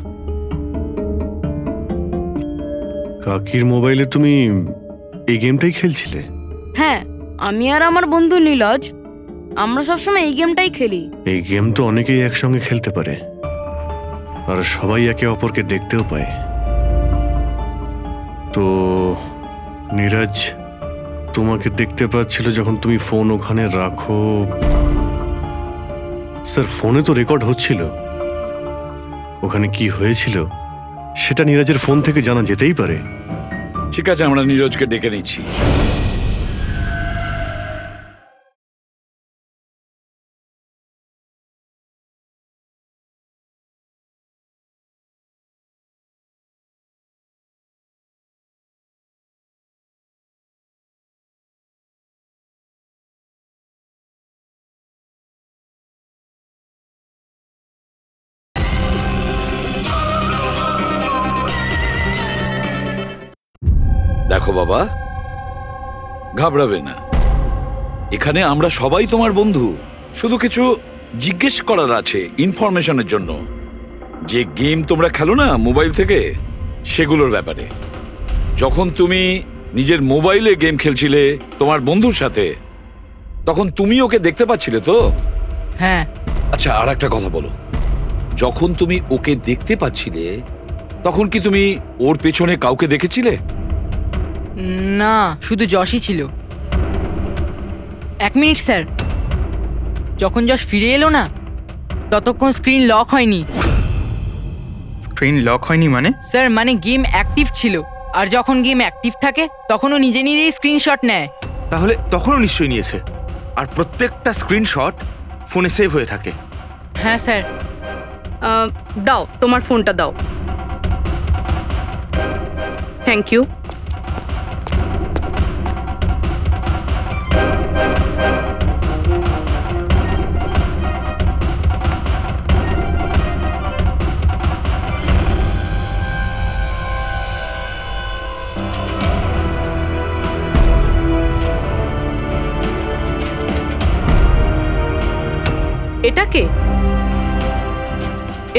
কাকির মোবাইলে তুমি এই গেমটাই খেলছিলে? হ্যাঁ, আমি আর আমার বন্ধু নীলজ আমরা সবসময় এই গেমটাই খেলি। এই গেম তো অনেকেই একসঙ্গে খেলতে পারে, আর সবাই একে অপরকে দেখতেও পায়। তো নীরজ, তোমাকে দেখতে পাচ্ছিল যখন তুমি ফোন ওখানে রাখো। স্যার ফোনে তো রেকর্ড হচ্ছিল, ওখানে কি হয়েছিল সেটা নীরজের ফোন থেকে জানা যেতেই পারে। ঠিক আছে, আমরা নীরজকে ডেকে নিচ্ছি। দেখো বাবা, ঘাবড়াবে না, এখানে আমরা সবাই তোমার বন্ধু। শুধু কিছু জিজ্ঞেস করার আছে ইনফরমেশনের জন্য। যে গেম তোমরা খেলো না মোবাইল থেকে, সেগুলোর ব্যাপারে। যখন তুমি নিজের মোবাইলে গেম খেলছিলে তোমার বন্ধুর সাথে, তখন তুমি ওকে দেখতে পাচ্ছিলে তো? হ্যাঁ। আচ্ছা, আর একটা কথা বলো, যখন তুমি ওকে দেখতে পাচ্ছিলে তখন কি তুমি ওর পেছনে কাউকে দেখেছিলে? না, শুধু যশই ছিল। 1 মিনিট স্যার, যখন যশ ফিরে এলো না ততক্ষণ স্ক্রিন লক হয়নি। স্ক্রিন লক হয়নি মানে? স্যার মানে গেম অ্যাক্টিভ ছিল, আর যখন গেম অ্যাক্টিভ থাকে তখন ও নিজে নিজেই স্ক্রিনশট নেয়। তাহলে তখনও নিশ্চয়ই নিয়েছে, আর প্রত্যেকটা স্ক্রিনশট ফোনে সেভ হয়ে থাকে। হ্যাঁ স্যার। দাও তোমার ফোনটা দাও। Thank you. এটা কে?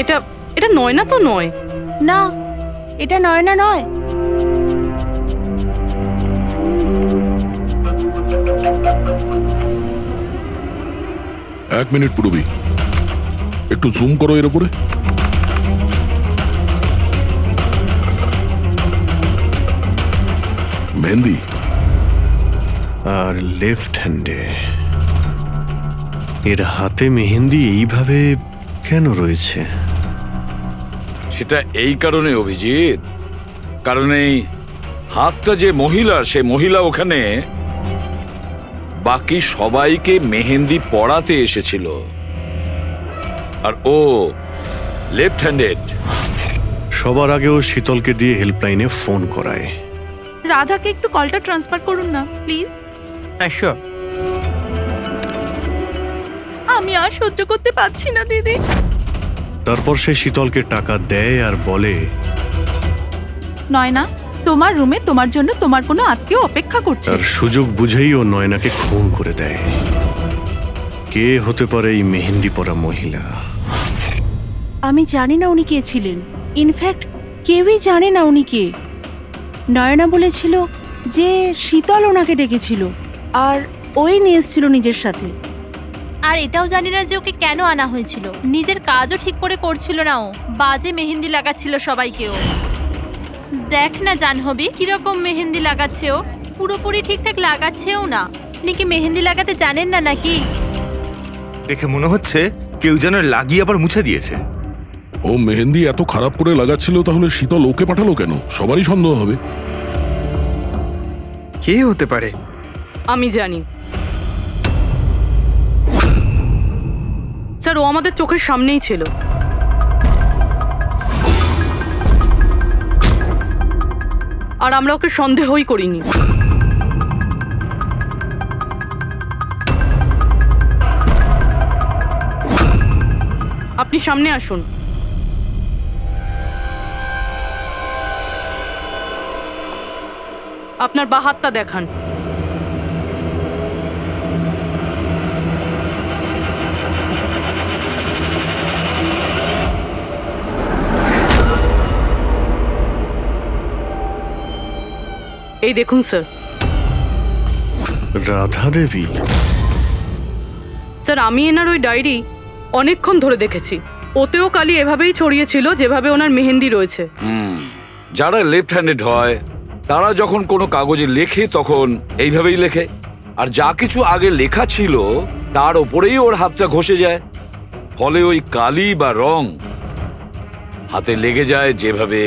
এটা এটা নয়না তো নয়। না, এটা নয়না নয়। এক মিনিট পুরবি, একটু জুম করো এর উপরে। মেহেন্দি আর লেফট হ্যান্ডে। এর হাতে মেহেন্দি এইভাবে কেন রয়েছে? সেটা এই কারণে অভিজিৎ, কারণ এই হাতটা যে মহিলা, সে মহিলা ওখানে বাকি সবাইকে মেহেন্দি পড়াতে এসেছিল, আর ও লেফট হ্যান্ডেড। সবার আগে ও শীতলকে দিয়ে হেল্পলাইনে ফোন করায়। রাধাকে একটু কলটা ট্রান্সফার করুন না প্লিজ। হ্যাঁ শিওর। আমি আর সহ্য করতে পারছি না দিদি। তারপর সে শীতলকে টাকা দেয় আর বলে, নয়না, তোমার রুমে তোমার জন্য তোমার কোনো আত্মীয় অপেক্ষা করছে। তার সুযোগ বুঝেই ও নয়নাকে খুন করে দেয়। কে হতে পারে এই মেহেন্দি পরা মহিলা? আমি জানি না উনি কে ছিলেন। ইনফ্যাক্ট কেউই জানে না উনি কে। নয়না বলেছিল যে শীতল ওনাকে ডেকেছিল, আর ওই নিয়ে এসেছিল নিজের সাথে। আর এটাও জানি না যে ওকে কেন আনা হয়েছিল। নিজের কাজও ঠিক করে করছিল না ও, বাজে মেহেন্দি লাগাচ্ছিল সবাইকেও। দেখ না জাহ্নবী, কিরকম মেহেন্দি লাগাচ্ছে ও, পুরোপুরি ঠিকঠাক লাগাচ্ছেও না। আপনি কি মেহেন্দি লাগাতে জানেন না নাকি? দেখে মনে হচ্ছে কেউ যেন লাগিয়ে আবার মুছে দিয়েছে। ও মেহেন্দি এত খারাপ করে লাগাচ্ছিল, তাহলে শীতল ওকে পাঠালো কেন? সবারই সন্দেহ হবে। কে হতে পারে? আমি জানি স্যার, ও আমাদের চোখের সামনেই ছিল। আর আমরা ওকে সন্দেহই করিনি। আপনি সামনে আসুন। আপনার বা হাতটা দেখান। এই দেখুন স্যার। রাধা দেবী? স্যার, আমি এনার ওই ডায়েরি অনেকক্ষণ ধরে দেখেছি। ওতেও কালি এভাবেই ছড়িয়েছিল যেভাবে ওনার মেহেন্দি রয়েছে। যারা লেফট হ্যান্ডেড হয় তারা যখন কোনো কাগজে লেখে তখন এইভাবেই লেখে, আর যা কিছু আগে লেখা ছিল তার ওপরেই ওর হাতটা ঘষে যায়, ফলে ওই কালি বা রং হাতে লেগে যায় যেভাবে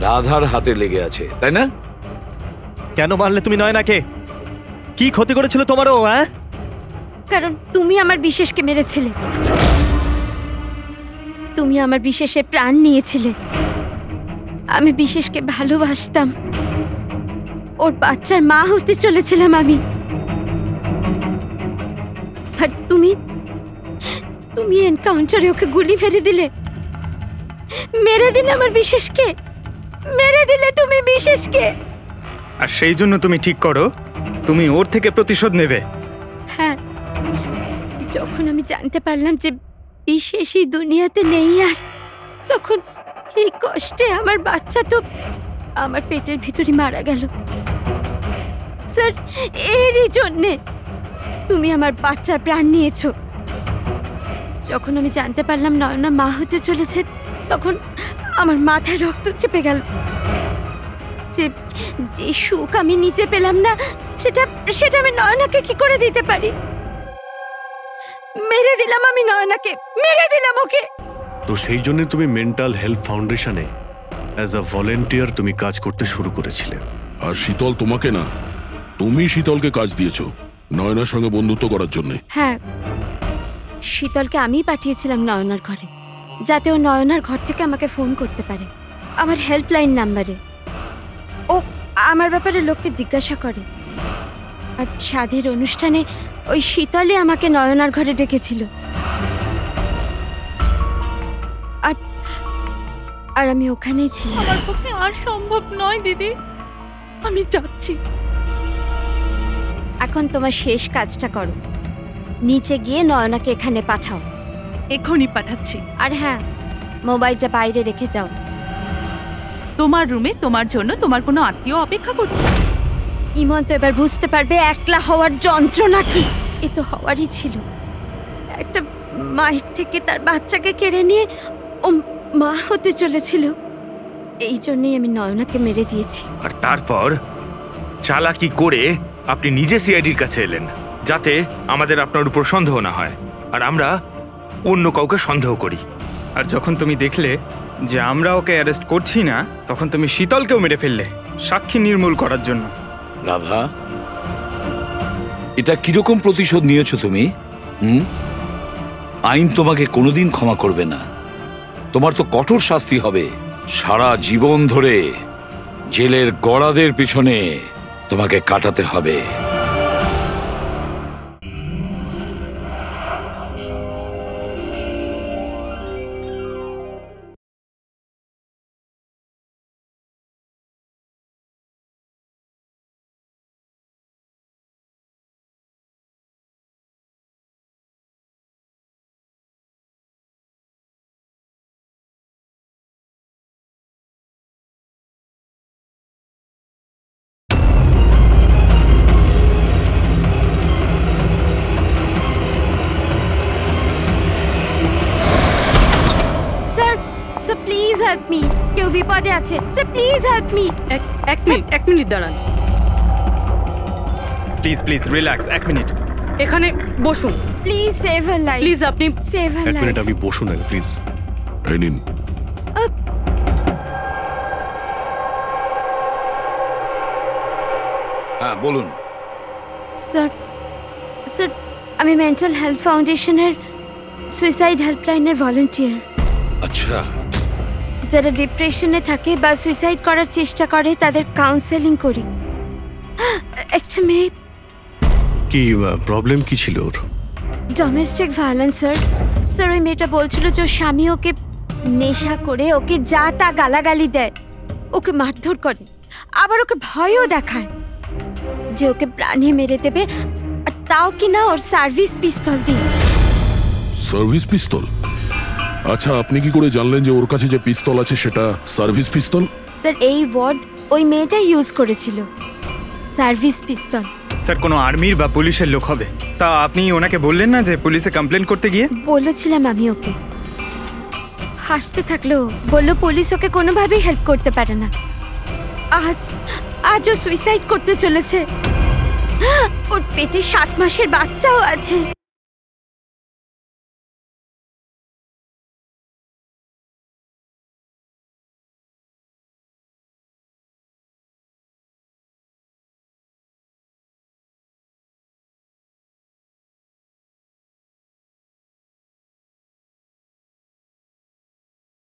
রাধার হাতে লেগে আছে, তাই না? কেন মারলে তুমি নয়নাকে? কি ক্ষতি করেছিল তোমারও? হ্যাঁ, কারণ তুমি আমার বিশেষকে মেরেছিলে। তুমি আমার বিশেষের প্রাণ নিয়েছিলে। আমি বিশেষকে ভালোবাসতাম, ওর বাচ্চার মা হতে চলেছিলাম আমি। আর তুমি তুমি এনকাউন্টারে ওকে গুলি মেরে দিলে আমার বিশেষকে, মেরে দিলে তুমি বিশেষকে। আর সেই জন্য তুমি ঠিক করো তুমি ওর থেকে প্রতিশোধ নেবে। হ্যাঁ, যখন আমি জানতে পারলাম যে বিশেষই দুনিয়াতে নেই আর, তখন এই কষ্টে আমার বাচ্চা তো আমার পেটের ভিতরে মারা গেল। স্যার, এরই জন্যে তুমি আমার বাচ্চার প্রাণ নিয়েছো। যখন আমি জানতে পারলাম নয়না মা হতে চলেছে, তখন আমার মাথায় রক্ত চেপে গেল। যে যে সুখ আমি নিজে পেলাম না, সেটা সেটা আমি নয়নাকে কি করে দিতে পারি? মেরে দিলাম আমি নয়নাকে, মেরে দিলাম ওকে। তো সেই জন্য তুমি মেন্টাল হেলথ ফাউন্ডেশনে অ্যাজ আ ভলেন্টিয়ার তুমি কাজ করতে শুরু করেছিলে। আর শীতল তোমাকে না, তুমি শীতলকে কাজ দিয়েছো নয়নার সঙ্গে বন্ধুত্ব করার জন্য। হ্যাঁ, শীতলকে আমিই পাঠিয়েছিলাম নয়নার ঘরে, যাতে ও নয়নার ঘর থেকে আমাকে ফোন করতে পারে আমার হেল্পলাইন নাম্বারে। ও আমার ব্যাপারে লোককে জিজ্ঞাসা করে। আর সাধের অনুষ্ঠানে ওই শীতলে আমাকে নয়নার ঘরে ডেকেছিল। আর আর আমি ওখানেই ছিলাম। আমার পক্ষে আর সম্ভব নয় দিদি, আমি যাচ্ছি। এখন তোমার শেষ কাজটা করো, নিচে গিয়ে নয়নাকে এখানে পাঠাও। এখনই পাঠাচ্ছি। আর হ্যাঁ, মোবাইলটা বাইরে রেখে যাও। তোমার রুমে তোমার জন্য তোমার কোনো আত্মীয় অপেক্ষা করছে। ইমন তো এবার বুঝতে পারবে একলা হওয়ার যন্ত্রণা কি। এ তো হওয়ারই ছিল। একটা মায়ের থেকে তার বাচ্চাকে কেড়ে নিয়ে ও মা হতে চলেছিল। এই জন্যই আমি নয়নাকে মেরে দিয়েছি। আর তারপর চালাকি করে আপনি নিজে সিআইডির কাছে এলেন, যাতে আমাদের আপনার উপর সন্দেহ না হয় আর আমরা অন্য কাউকে সন্দেহ করি। আর যখন তুমি দেখলে যে আমরা ওকে অ্যারেস্ট করছি না, তখন তুমি শীতলকেও মেরে ফেললে সাক্ষী নির্মূল করার জন্য। রাধা, এটা কিরকম প্রতিশোধ নিয়েছো তুমি? আইন তোমাকে কোনোদিন ক্ষমা করবে না। তোমার তো কঠোর শাস্তি হবে। সারা জীবন ধরে জেলের গড়াদের পিছনে তোমাকে কাটাতে হবে। প্লিজ হেল্প মি, কেউ বিপদে আছে। Sir please help me. এক মিনিট দাঁড়ান। প্লিজ প্লিজ রিল্যাক্স, এক মিনিট এখানে বসুন। Please save her life. Please আপনি সেভ হার এক লাইফ। মিনিট আমি বসুন আগে প্লিজ। এই নিন। হ্যাঁ বলুন। স্যার স্যার আমি মেন্টাল হেলথ ফাউন্ডেশনের সুইসাইড হেল্পলাইনের ভলান্টিয়ার। আচ্ছা, যারা ডিপ্রেশনে থাকে বা সুইসাইড করার চেষ্টা করে তাদের কাউন্সেলিং করি। একটা মেয়ে। কি প্রবলেম কি ছিল ওর? Domestic violence sir. স্যার ওই মেয়েটা বলছিল যে ওর স্বামী ওকে নেশা করে ওকে যা তা গালাগালি দেয়, ওকে মারধর করে, আবার ওকে ভয়ও দেখায় যে ওকে প্রাণে মেরে দেবে, আর তাও কিনা ওর সার্ভিস পিস্তল দিয়ে। সার্ভিস পিস্তল? আচ্ছা, আপনি কি করে জানলেন যে ওর কাছে যে পিস্তল আছে সেটা সার্ভিস পিস্তল? স্যার এই ওয়ার্ড ওই মেয়েটা ইউজ করেছিল, সার্ভিস পিস্তল। স্যার কোনো আর্মির বা পুলিশের লোক হবে। তা আপনি ওনাকে বললেন না যে পুলিশে কমপ্লেন করতে গিয়ে? বলেছিলাম আমি ওকে। হাসতে থাকলো, বললো পুলিশ ওকে কোনোভাবেই হেল্প করতে পারে না। আজ ও সুইসাইড করতে চলেছে। ওর পেটে 7 মাসের বাচ্চাও আছে।